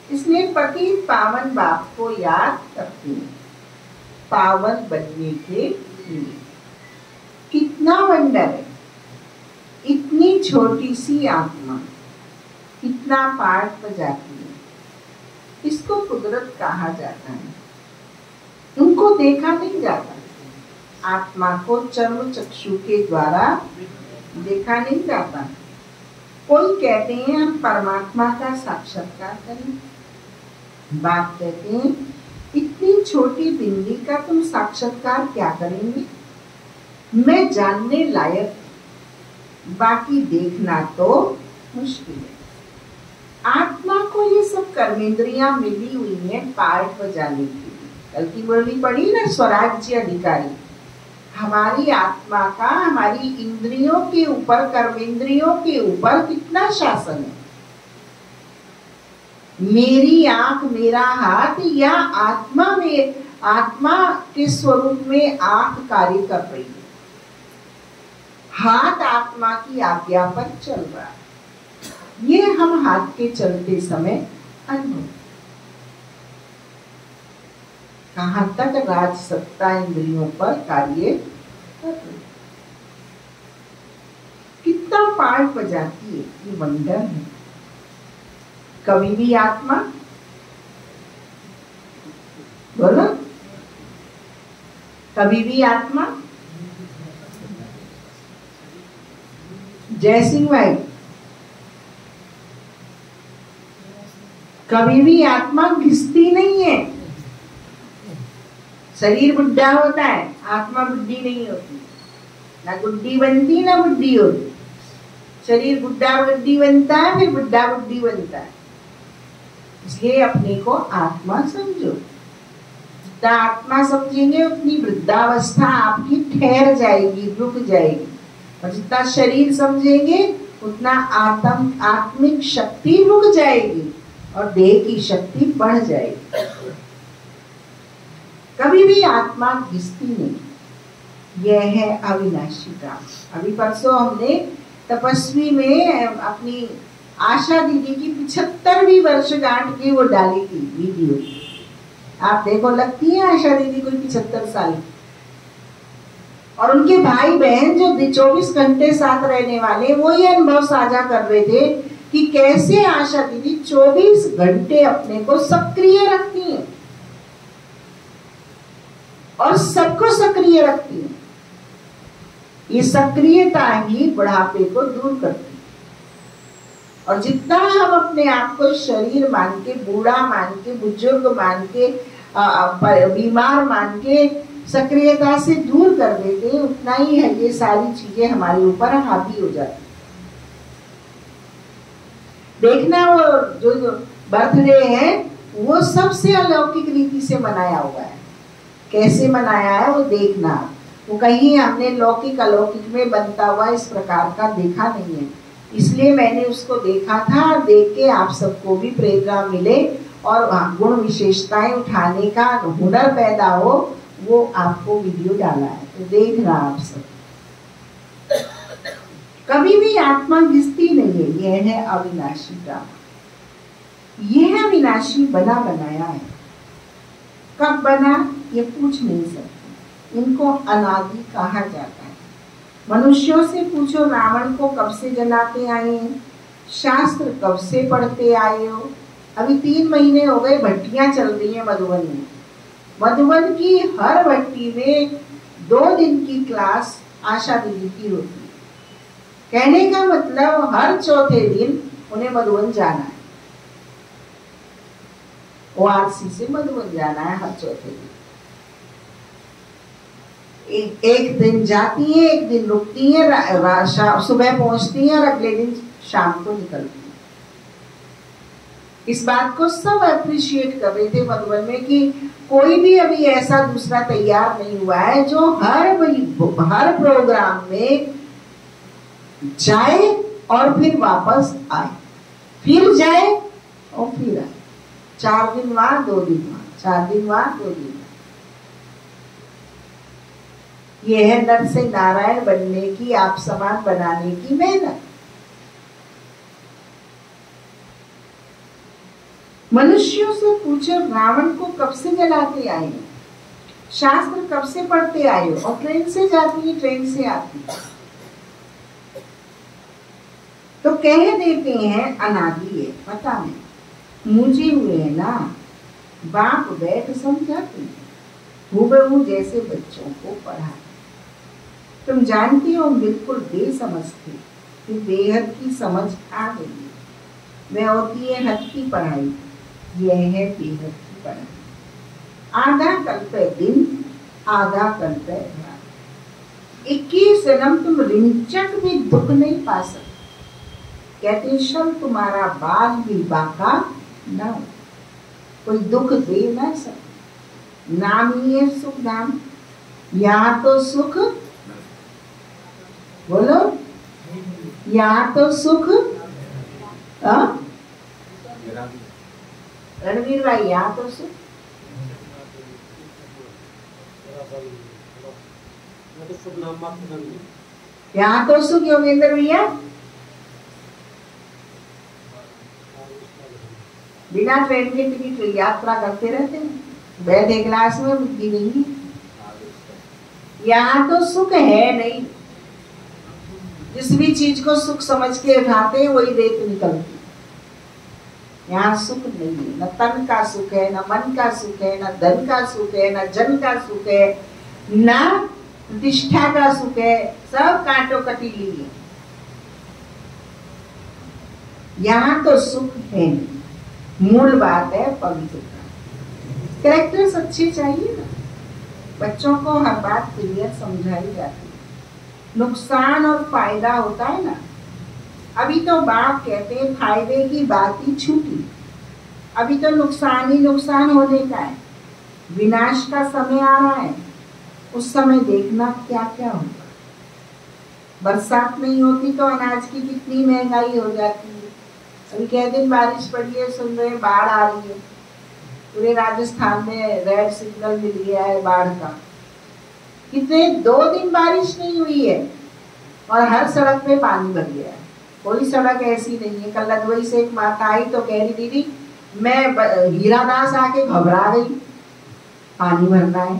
इसलिए पतित पावन बाप को याद करते हैं पावन बनने के लिए। कितना वंडर है, इतनी छोटी सी आत्मा कितना पाठ बजाती है। इसको कुदरत कहा जाता है। उनको देखा नहीं जाता, आत्मा को चर्म चक्षु के द्वारा देखा नहीं जाता। कोई कहते हैं हम परमात्मा का साक्षात्कार करें, बाप कहते हैं इतनी छोटी बिंदी का तुम साक्षात्कार क्या करेंगे? मैं जानने लायक, बाकी देखना तो मुश्किल है। आत्मा को ये सब कर्मेंद्रियां मिली हुई हैं पार्ट बजाने के लिए। कल की मुरली पढ़ी ना, स्वराज्य अधिकारी। हमारी आत्मा का हमारी इंद्रियों के ऊपर, कर्मेंद्रियों के ऊपर कितना शासन है। मेरी आंख, मेरा हाथ, या आत्मा में, आत्मा के स्वरूप में आंख कार्य कर रही है, हाथ आत्मा की आज्ञा पर चल रहा है। ये हम हाथ के चलते समय अनुभव। कहां तक राज सत्ता इंद्रियों पर कार्य कर रही, पार्ट बजाती है, ये वंडर है। कभी भी आत्मा, बोलो, कभी भी आत्मा, जय सिंह भाई, कभी भी आत्मा घिसती नहीं है। शरीर बुढ़ा होता है, आत्मा बुद्धि नहीं होती, ना गुड्डी बनती ना बुद्धि होती। शरीर बुढ़ा बुद्धि बनता है, फिर बुढ़ा बुद्धि बनता है। इसलिए अपने को आत्मा समझो। जितना आत्मा समझेंगे उतनी वृद्धावस्था आपकी ठहर जाएगी, रुक जाएगी। और जितना शरीर समझेंगे उतना आत्मिक शक्ति रुक जाएगी और देह की शक्ति बढ़ जाएगी। कभी भी आत्मा घिसती नहीं, यह है अविनाशी का। अभी परसों हमने तपस्वी में अपनी आशा दीदी की 75वीं वर्षगांठ की वो डाली थी वीडियो। आप देखो, लगती है आशा दीदी कोई 75 साल। और उनके भाई बहन जो 24 घंटे साथ रहने वाले, वो ये अनुभव साझा कर रहे थे कि कैसे आशा दीदी 24 घंटे अपने को सक्रिय रखती हैं और सबको सक्रिय रखती हैं। ये सक्रियता ही बुढ़ापे को दूर करती है। और जितना हम अपने आप को शरीर मान के, बूढ़ा मान के, बुजुर्ग मान के, बीमार मान के सक्रियता से दूर कर देते हैं, उतना ही है ये सारी चीजें हमारे ऊपर हावी हो जाती। देखना वो जो बर्थडे है वो सबसे अलौकिक रीति से मनाया हुआ है। कैसे मनाया है वो देखना। वो कहीं हमने लौकिक अलौकिक में बनता हुआ इस प्रकार का देखा नहीं है। इसलिए मैंने उसको देखा था, देख के आप सबको भी प्रेरणा मिले और गुण विशेषताएं उठाने का हुनर पैदा हो, वो आपको वीडियो डाला है, तो देखना आप सब। कभी भी आत्मा घिसती नहीं है, यह है अविनाशी ड्रामा। यह अविनाशी बना बनाया है। कब बना ये पूछ नहीं सकते, इनको अनादि कहा जाता है। मनुष्यों से पूछो, रावण को कब से जलाते आए हैं, शास्त्र कब से पढ़ते आए हो। अभी 3 महीने हो गए, भट्टियां चल रही हैं मधुबन में। मधुबन की हर भट्टी में 2 दिन की क्लास आशा दीदी की होती है। कहने का मतलब हर चौथे दिन उन्हें मधुबन जाना है। ORC से मधुबन जाना है हर चौथे दिन। एक दिन जाती है, एक दिन रुकती है, सुबह पहुंचती है और अगले दिन शाम को निकलती है। इस बात को सब अप्रिशिएट कर रहे थे मधुबन में कि कोई भी अभी ऐसा दूसरा तैयार नहीं हुआ है जो हर प्रोग्राम में जाए और फिर वापस आए, फिर जाए और फिर आए। 4 दिन वहां, 2 दिन वहां, 4 दिन वहां, 2 दिन। यह है नर से नारायण बनने की, आप समान बनाने की मेहनत। मनुष्यों से पूछो, रावण को कब से जलाते आए हो, शास्त्र कब से पढ़ते आए हो। और ट्रेन से जाती है, ट्रेन से आती है, तो कह देते हैं अनादि है। पता नहीं, मुझे हुए है ना, बाप बैठ समझाते हैं हूबहू जैसे बच्चों को पढ़ा। तुम जानती हो बिल्कुल बेसमझ थे, फिर बेहद की समझ आ गई। वह होती है हद की पढ़ाई, यह है बेहद की पढ़ाई। आधा कल्पे दिन, आधा कल्पे रात। 21 जन्म तुम रिंचक भी दुख नहीं पा सकते। कहते शल तुम्हारा बाल भी बाका न हो, कोई दुख दे ना सके। नाम ही है सुख धाम। यहाँ तो सुख, बोलो, यहाँ तो सुख। रणवीर भाई, यहाँ तो सुख, यहाँ तो सुख। योगेंद्र भैया, बिना ट्रेन के टिकट यात्रा करते रहते हैं, बैठे क्लास में बुद्धि नहीं है। यहाँ तो सुख है नहीं। जिस भी चीज को सुख समझ के उठाते हैं वही रेत निकलती। यहाँ सुख नहीं है, न तन का सुख है, न मन का सुख है, न धन का सुख है, न जन का सुख है, न प्रतिष्ठा का सुख है, सब कांटो कटीली है। यहाँ तो सुख है नहीं, मूल बात है पवित्रता। कैरेक्टर्स अच्छे चाहिए ना, बच्चों को हर बात क्लियर समझाई जाती है। नुकसान और फायदा होता है ना, अभी तो बाप कहते हैं फायदे की बात ही छूटी, अभी तो नुकसान ही नुकसान होने का है। विनाश का समय आ रहा है, उस समय देखना क्या क्या होगा। बरसात नहीं होती तो अनाज की कितनी महंगाई हो जाती है। अभी कई दिन बारिश पड़ी है, सुन रहे बाढ़ आ रही है, पूरे राजस्थान में रेड सिग्नल मिल गया है बाढ़ का। कितने 2 दिन बारिश नहीं हुई है और हर सड़क पे पानी भर गया है, कोई सड़क ऐसी नहीं है। कल लदवई से एक माता आई तो कह रही दीदी मैं हीरादास आके घबरा गई, पानी भरना है।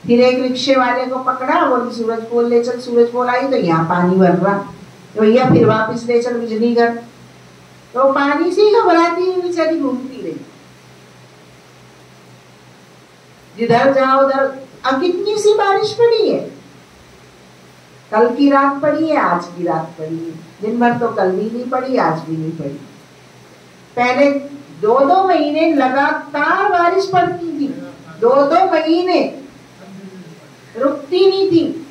फिर एक रिक्शे वाले को पकड़ा, बोली सूरजपोल ले चल, सूरजपोल आई तो यहाँ पानी भर रहा, तो भैया फिर वापस ले चल बिजलीघर, तो पानी से ही घबराती हुई बेचारी घूमती रही, जिधर जाओ उधर। अब कितनी सी बारिश पड़ी है, कल की रात पड़ी है, आज की रात पड़ी है, दिन भर तो कल भी नहीं पड़ी, आज भी नहीं पड़ी। पहले 2-2 महीने लगातार बारिश पड़ती थी, 2-2 महीने रुकती नहीं थी।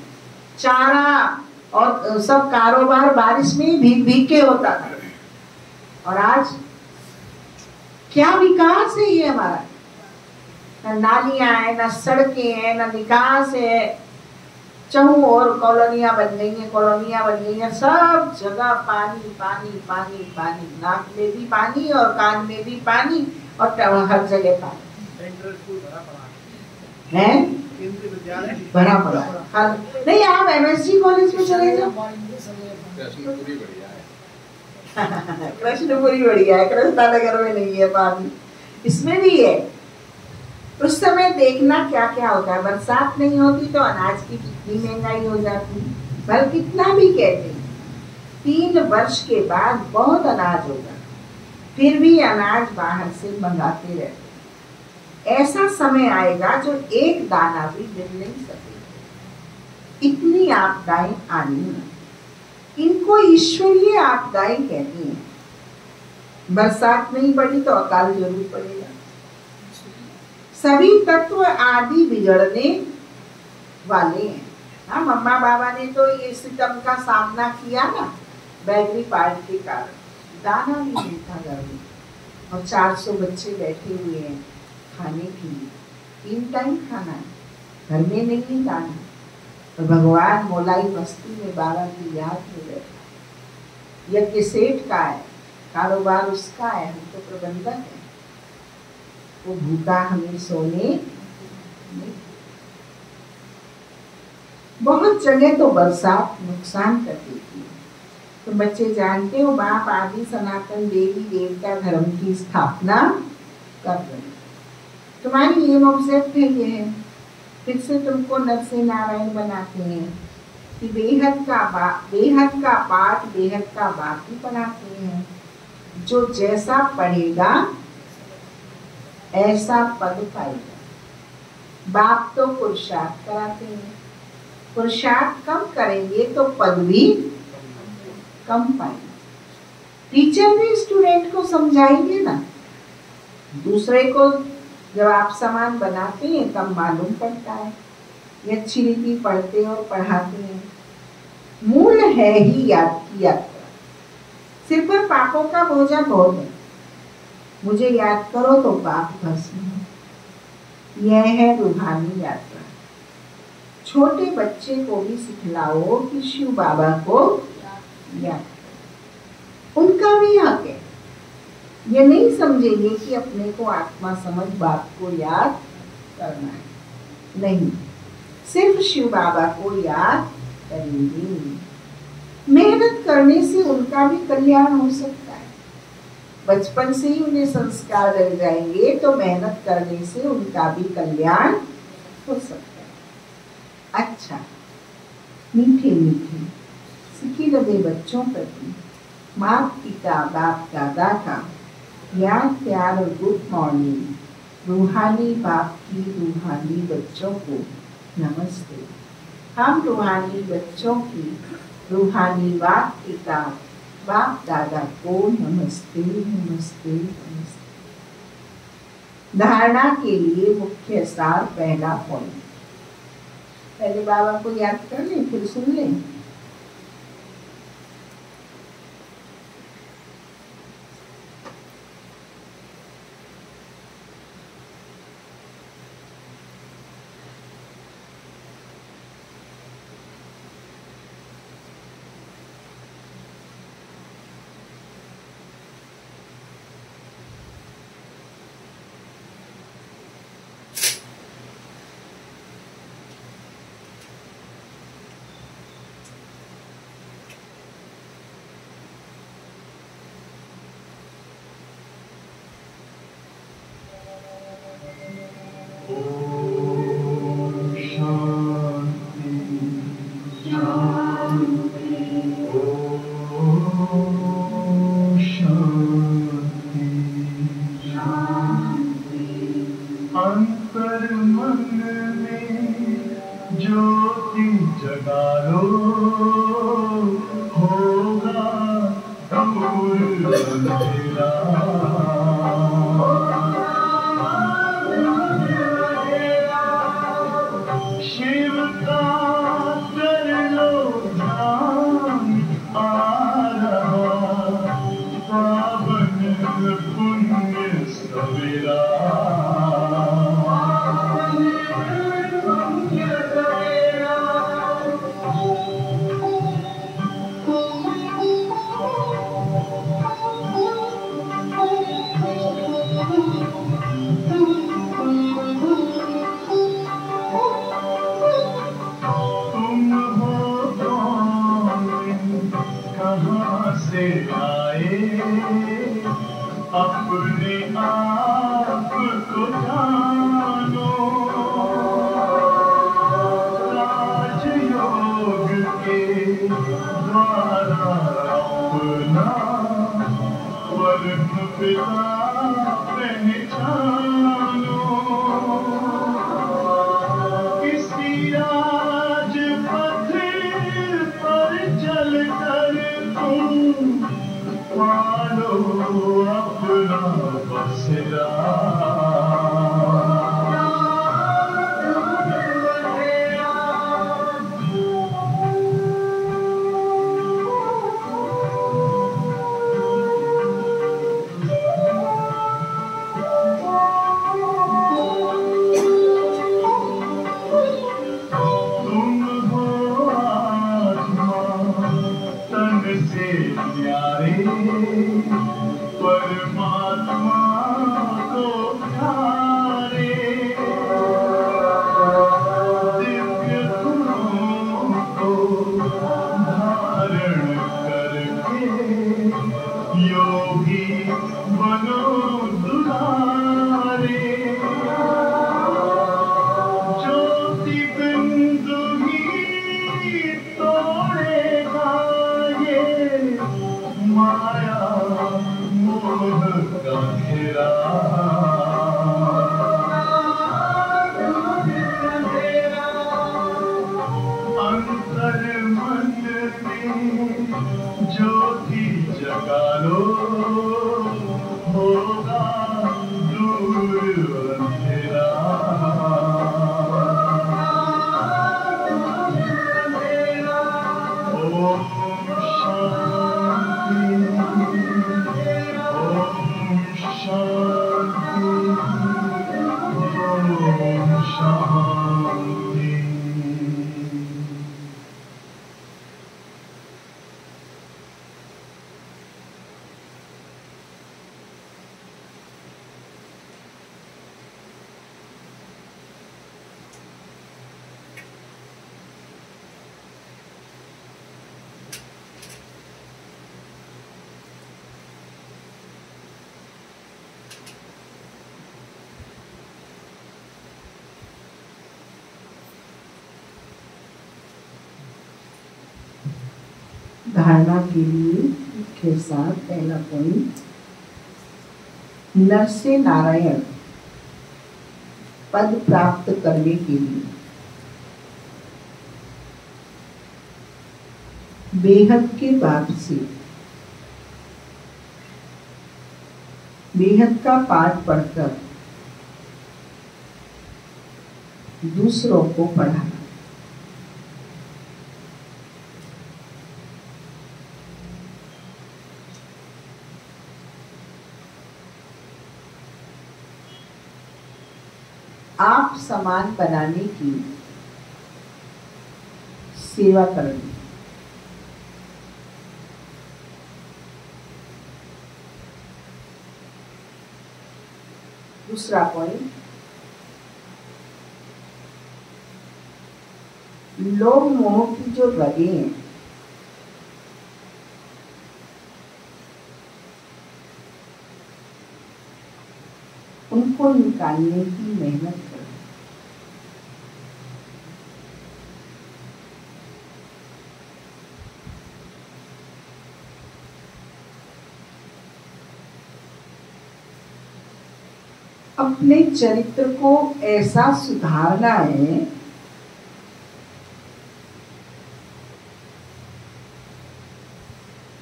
चारा और सब कारोबार बारिश में भीग भीग के होता था। और आज क्या विकास है ये हमारा, न नालियां है, न सड़कें हैं, न निकास है, चहु और कॉलोनियां बन गई हैं, सब जगह पानी पानी पानी पानी, नाक में भी पानी और कान में भी पानी और हर जगह पानी है। भरा पड़ा हर नहीं। आप MSG कॉलेज में चले जाओ, कृष्णपुरी बढ़िया है, कृष्णानगर में नहीं है पानी, इसमें भी है। उस समय देखना क्या क्या होता है। बरसात नहीं होती तो अनाज की कितनी महंगाई हो जाती है। भल कितना भी कहते हैं 3 वर्ष के बाद बहुत अनाज होगा, फिर भी अनाज बाहर से मंगाते रहते। ऐसा समय आएगा जो एक दाना भी मिल नहीं सकेगा। इतनी आपदाएं आनी है, इनको ईश्वरीय आपदाएं कहती हैं। बरसात नहीं पड़ी तो अकाल जरूर पड़ेगा। सभी तत्व आदि बिगड़ने वाले हैं। हाँ, मम्मा बाबा ने तो ये सितम का सामना किया ना, बैटरी पार्ट के कारण, दाना भी नहीं था घर में और 400 बच्चे बैठे हुए हैं खाने के लिए, 3 टाइम खाना है, घर में नहीं है दाना। तो भगवान मोलाई बस्ती में बाबा की याद में बैठा। यज्ञ सेठ का है, कारोबार उसका है, हम तो प्रबंधक है। वो भूखा हमें सोने नहीं। बहुत जगह तो बरसात नुकसान कर देती है। तो बच्चे जानते हो बाप आदि सनातन देवी देवता धर्म की स्थापना कर रहे हैं। तुम्हारी एम ऑब्जेक्ट है ये है, फिर से तुमको नर से नारायण बनाते हैं कि बेहद का पाठ बेहद का बाप ही पढ़ाते हैं। जो जैसा पढ़ेगा ऐसा पद पाएगा। बाप तो पुरुषार्थ कराते हैं, पुरुषार्थ कम करेंगे तो पद भी कम पाएंगे। टीचर भी स्टूडेंट को समझाएंगे ना। दूसरे को जब आप समान बनाते हैं तब मालूम पड़ता है ये अच्छी रीति पढ़ते और पढ़ाते हैं। मूल है ही याद की यात्रा। सिर पर पापों का बोझा बहुत है, मुझे याद करो तो पाप भस्म हो। यह है रूहानी यात्रा। छोटे बच्चे को भी सिखलाओ कि शिव बाबा को याद करो, उनका भी हक है। ये नहीं समझेंगे कि अपने को आत्मा समझ बाप को याद करना है, नहीं, सिर्फ शिव बाबा को याद करेंगे। मेहनत करने से उनका भी कल्याण हो सकता है। बचपन से ही उन्हें संस्कार लग जाएंगे तो मेहनत करने से उनका भी कल्याण हो सकता है। अच्छा, मीठे मीठे सिकी लगे बच्चों प्रति माता पिता बाप दादा का याद प्यार और गुड मॉर्निंग। रूहानी बाप की रूहानी बच्चों को नमस्ते। हम रूहानी बच्चों की रूहानी बाप पिता बाप दादा को नमस्ते नमस्ते नमस्ते। धारणा के लिए मुख्य सार पहला पॉइंट। पहले बाबा को याद कर लें फिर सुन लें। धारणा के लिए के साथ पहला पॉइंट, नर से नारायण पद प्राप्त करने के लिए बेहद के बाप से बेहद का पाठ पढ़कर दूसरों को पढ़ाना। आप समान बनाने की सेवा करनी। दूसरा पॉइंट, लोभ मोह की जो रगे हैं उनको निकालने की मेहनत करें। अपने चरित्र को ऐसा सुधारना है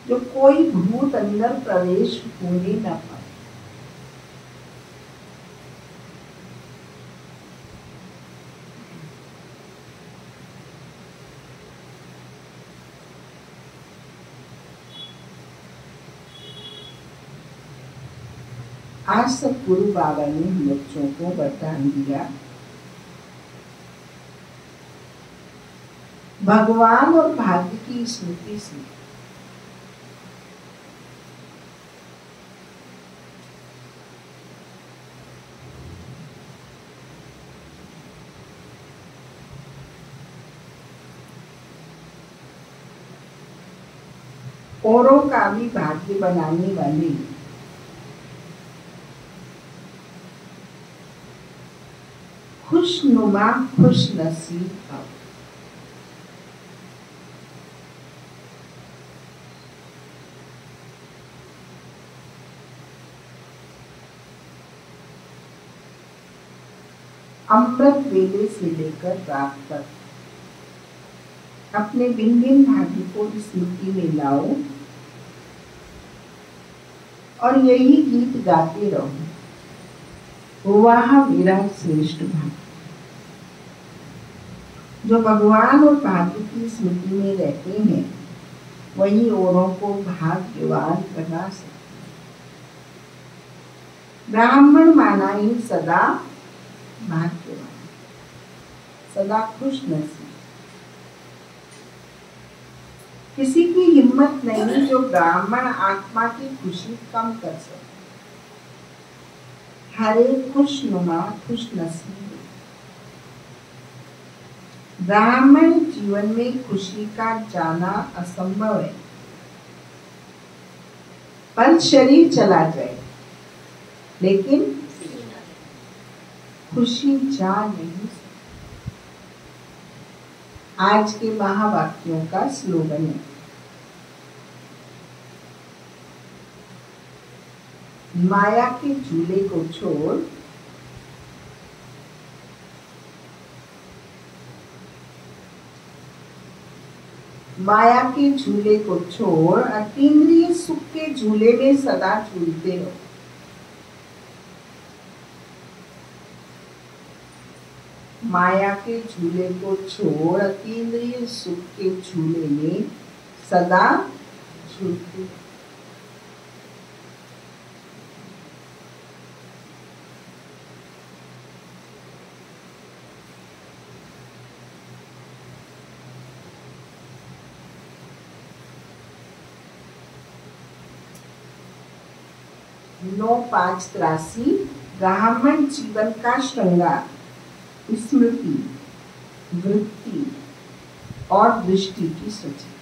जो कोई भूत अंदर प्रवेश होने न पाए। आज सब गुरु बाबा ने बच्चों को वरदान दिया, भगवान और भाग्य की स्मृति से औरों का भी भाग्य बनाने वाले खुशनुमा खुश नसीब भव। अमृत वेले से लेकर रात तक अपने भिन्न भिन्न भाग्य को स्मृति में लाओ और यही गीत गाते रहो, वह मेरा श्रेष्ठ भाग्य। जो भगवान और भाग्य की स्मृति में रहते हैं वही औरों को भाग्यवान बना सकते। ब्राह्मण माना ही सदा भाग्यवान, सदा खुश नसीब। किसी की हिम्मत नहीं जो ब्राह्मण आत्मा की खुशी कम कर सके। हर एक खुशनुमा खुश नसीब। ब्राह्मण जीवन में खुशी का जाना असंभव है, पर शरीर चला जाए लेकिन खुशी जा नहीं सकती। आज के महावाक्यों का स्लोगन है, माया के झूले को छोड़ माया के झूले को छोड़ अतीन्द्रिय सुख के झूले में सदा झूलते रहो। माया के झूले को छोड़ अतीन्द्रिय सुख के झूले में सदा झूलते। 9-5-83 ब्राह्मण जीवन का श्रृंगार, स्मृति, वृत्ति और दृष्टि की सूची।